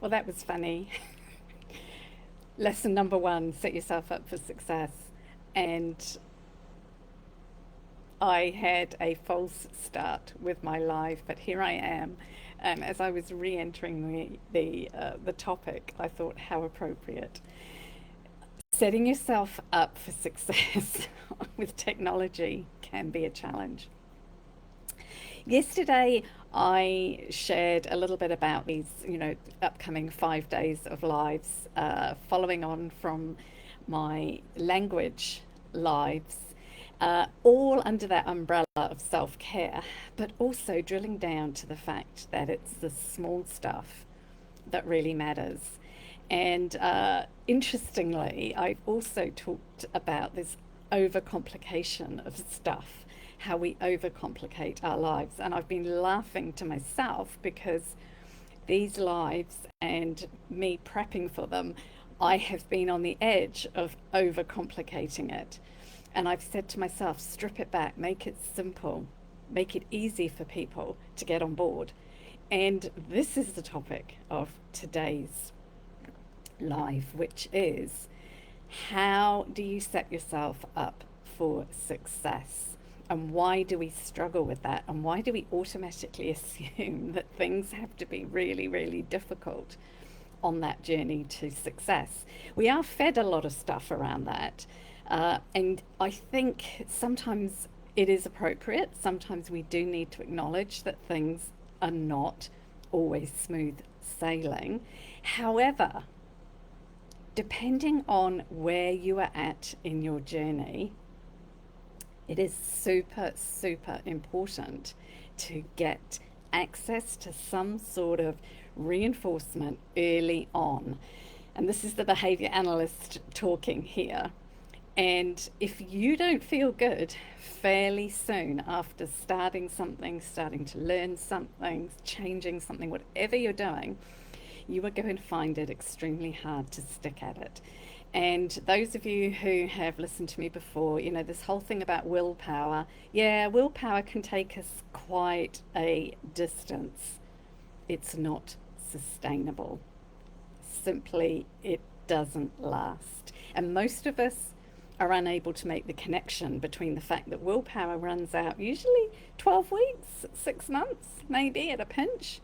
Well, that was funny. Lesson number one, set yourself up for success. And I had a false start with my life, but here I am. As I was re-entering the topic, I thought how appropriate. Setting yourself up for success with technology can be a challenge. Yesterday, I shared a little bit about these, upcoming 5 days of lives, following on from my language lives, all under that umbrella of self care, but also drilling down to the fact that it's the small stuff that really matters. And interestingly, I've also talked about this overcomplication of stuff, how we overcomplicate our lives. And I've been laughing to myself because these lives and me prepping for them, I have been on the edge of overcomplicating it. And I've said to myself, strip it back, make it simple, make it easy for people to get on board. And this is the topic of today's live, which is how do you set yourself up for success? And why do we struggle with that? And why do we automatically assume that things have to be really, really difficult on that journey to success? We are fed a lot of stuff around that. And I think sometimes it is appropriate. Sometimes we do need to acknowledge that things are not always smooth sailing. However, depending on where you are at in your journey, it is super, super important to get access to some sort of reinforcement early on. And this is the behavior analyst talking here. And if you don't feel good fairly soon after starting something, starting to learn something, changing something, whatever you're doing, you are going to find it extremely hard to stick at it. And those of you who have listened to me before, this whole thing about willpower, yeah, willpower can take us quite a distance. It's not sustainable. Simply, it doesn't last. And most of us are unable to make the connection between the fact that willpower runs out usually 12 weeks, 6 months, maybe at a pinch.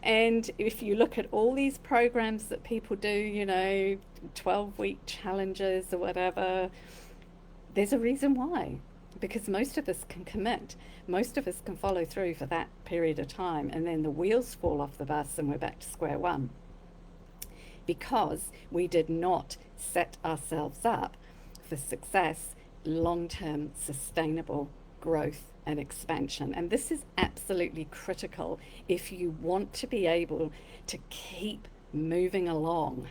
And if you look at all these programs that people do, 12-week challenges or whatever, there's a reason why. Because most of us can commit, most of us can follow through for that period of time, and then the wheels fall off the bus and we're back to square one. Because we did not set ourselves up for success, long-term sustainable growth and expansion. And this is absolutely critical if you want to be able to keep moving along.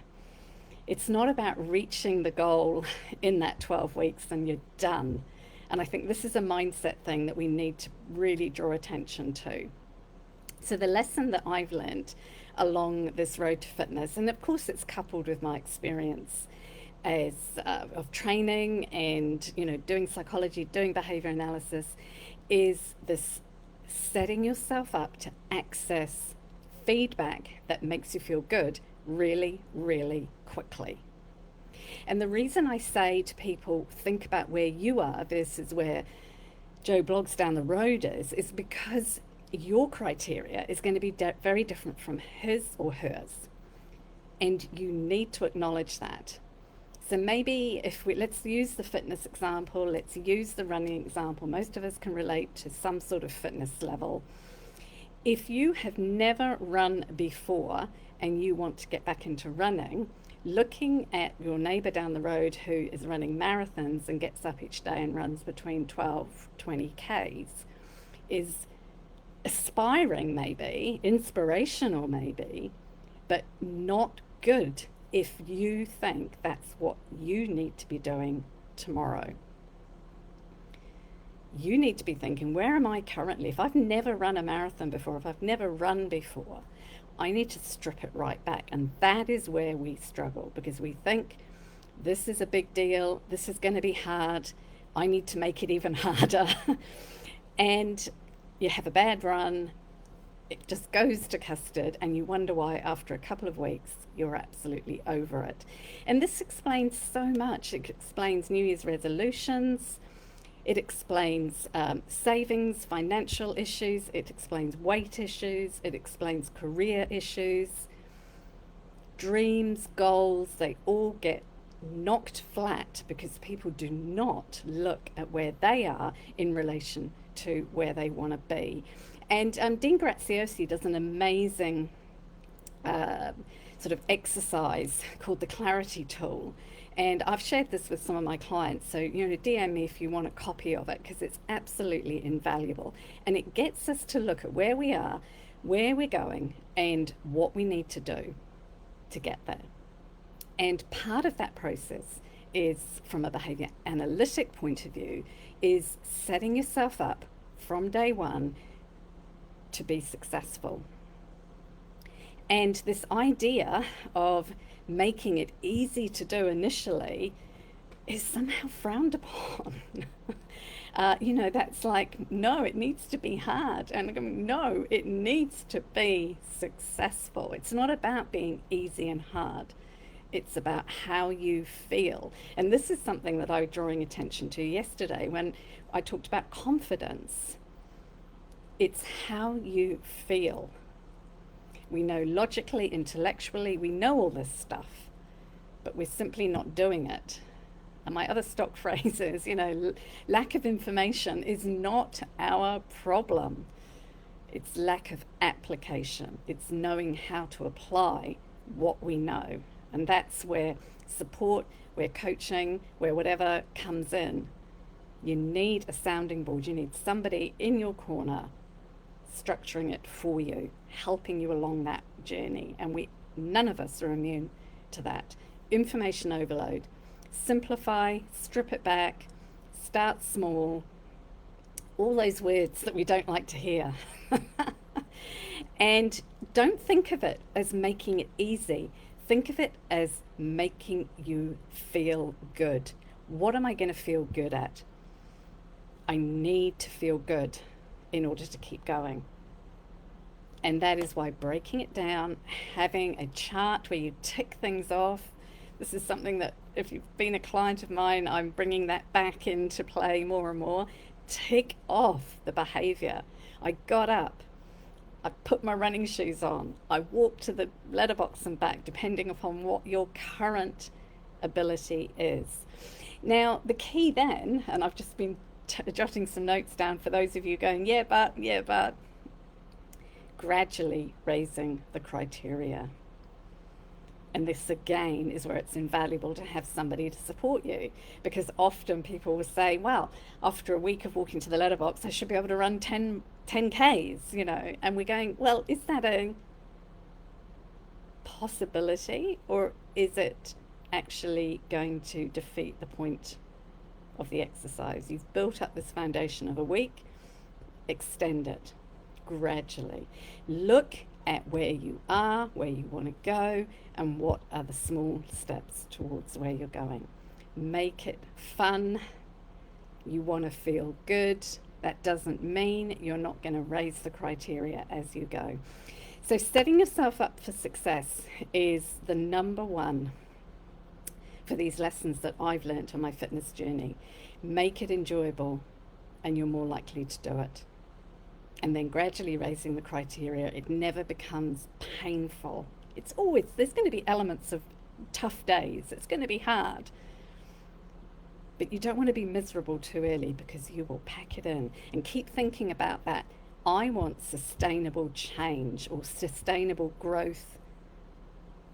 It's not about reaching the goal in that 12 weeks and you're done. And I think this is a mindset thing that we need to really draw attention to. So the lesson that I've learned along this road to fitness, and of course it's coupled with my experience as of training and doing psychology, doing behavior analysis, is this setting yourself up to access feedback that makes you feel good really, really quickly. And the reason I say to people, think about where you are versus where Joe Bloggs down the road is because your criteria is going to be very different from his or hers. And you need to acknowledge that. So maybe let's use the fitness example, let's use the running example. Most of us can relate to some sort of fitness level. If you have never run before and you want to get back into running, looking at your neighbor down the road who is running marathons and gets up each day and runs between 12, 20 Ks is aspiring maybe, inspirational maybe, but not good if you think that's what you need to be doing tomorrow. You need to be thinking, where am I currently? If I've never run a marathon before, if I've never run before, I need to strip it right back. And that is where we struggle, because we think this is a big deal, this is going to be hard, I need to make it even harder. And you have a bad run, it just goes to custard, and you wonder why after a couple of weeks you're absolutely over it. And this explains so much. It explains New Year's resolutions, it explains savings, financial issues, it explains weight issues, it explains career issues, dreams, goals. They all get knocked flat because people do not look at where they are in relation to where they want to be. And Dean Graziosi does an amazing uh, sort of exercise called the Clarity Tool. And I've shared this with some of my clients. So, DM me if you want a copy of it, because it's absolutely invaluable. And it gets us to look at where we are, where we're going, and what we need to do to get there. And part of that process is, from a behavior analytic point of view, is setting yourself up from day one to be successful. And this idea of making it easy to do initially is somehow frowned upon. That's like, no, it needs to be hard. And I'm going, no, it needs to be successful. It's not about being easy and hard. It's about how you feel. And this is something that I was drawing attention to yesterday when I talked about confidence. It's how you feel. We know logically, intellectually, we know all this stuff, but we're simply not doing it. And my other stock phrase is, lack of information is not our problem. It's lack of application. It's knowing how to apply what we know. And that's where support, where coaching, where whatever comes in. You need a sounding board. You need somebody in your corner structuring it for you, helping you along that journey. And none of us are immune to that. Information overload. Simplify, strip it back, start small, all those words that we don't like to hear. And don't think of it as making it easy. Think of it as making you feel good. What am I going to feel good at? I need to feel good in order to keep going. And that is why breaking it down, having a chart where you tick things off, this is something that if you've been a client of mine, I'm bringing that back into play more and more. Tick off the behavior. I got up, I put my running shoes on, I walked to the letterbox and back, depending upon what your current ability is. Now, the key then, and I've just been jotting some notes down for those of you going, yeah, but, gradually raising the criteria. And this again is where it's invaluable to have somebody to support you, because often people will say, well, after a week of walking to the letterbox, I should be able to run 10Ks, and we're going, well, is that a possibility, or is it actually going to defeat the point of the exercise? You've built up this foundation of a week, extend it gradually. Look at where you are, where you want to go, and what are the small steps towards where you're going. Make it fun. You want to feel good. That doesn't mean you're not going to raise the criteria as you go. So setting yourself up for success is the number one for these lessons that I've learned on my fitness journey. Make it enjoyable, and you're more likely to do it. And then gradually raising the criteria, it never becomes painful. There's going to be elements of tough days. It's going to be hard. But you don't want to be miserable too early, because you will pack it in. And keep thinking about that. I want sustainable change or sustainable growth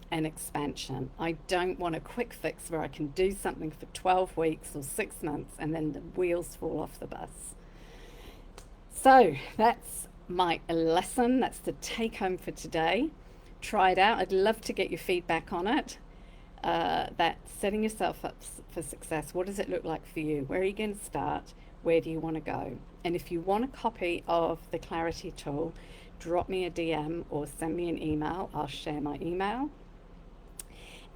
and expansion. I don't want a quick fix where I can do something for 12 weeks or 6 months and then the wheels fall off the bus. So that's my lesson. That's the take home for today. Try it out. I'd love to get your feedback on it. That setting yourself up for success, what does it look like for you? Where are you going to start? Where do you want to go? And if you want a copy of the Clarity Tool, drop me a DM or send me an email. I'll share my email.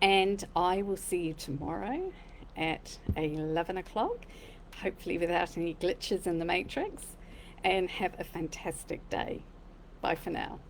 And I will see you tomorrow at 11 o'clock, hopefully without any glitches in the matrix. And have a fantastic day. Bye. Bye for now.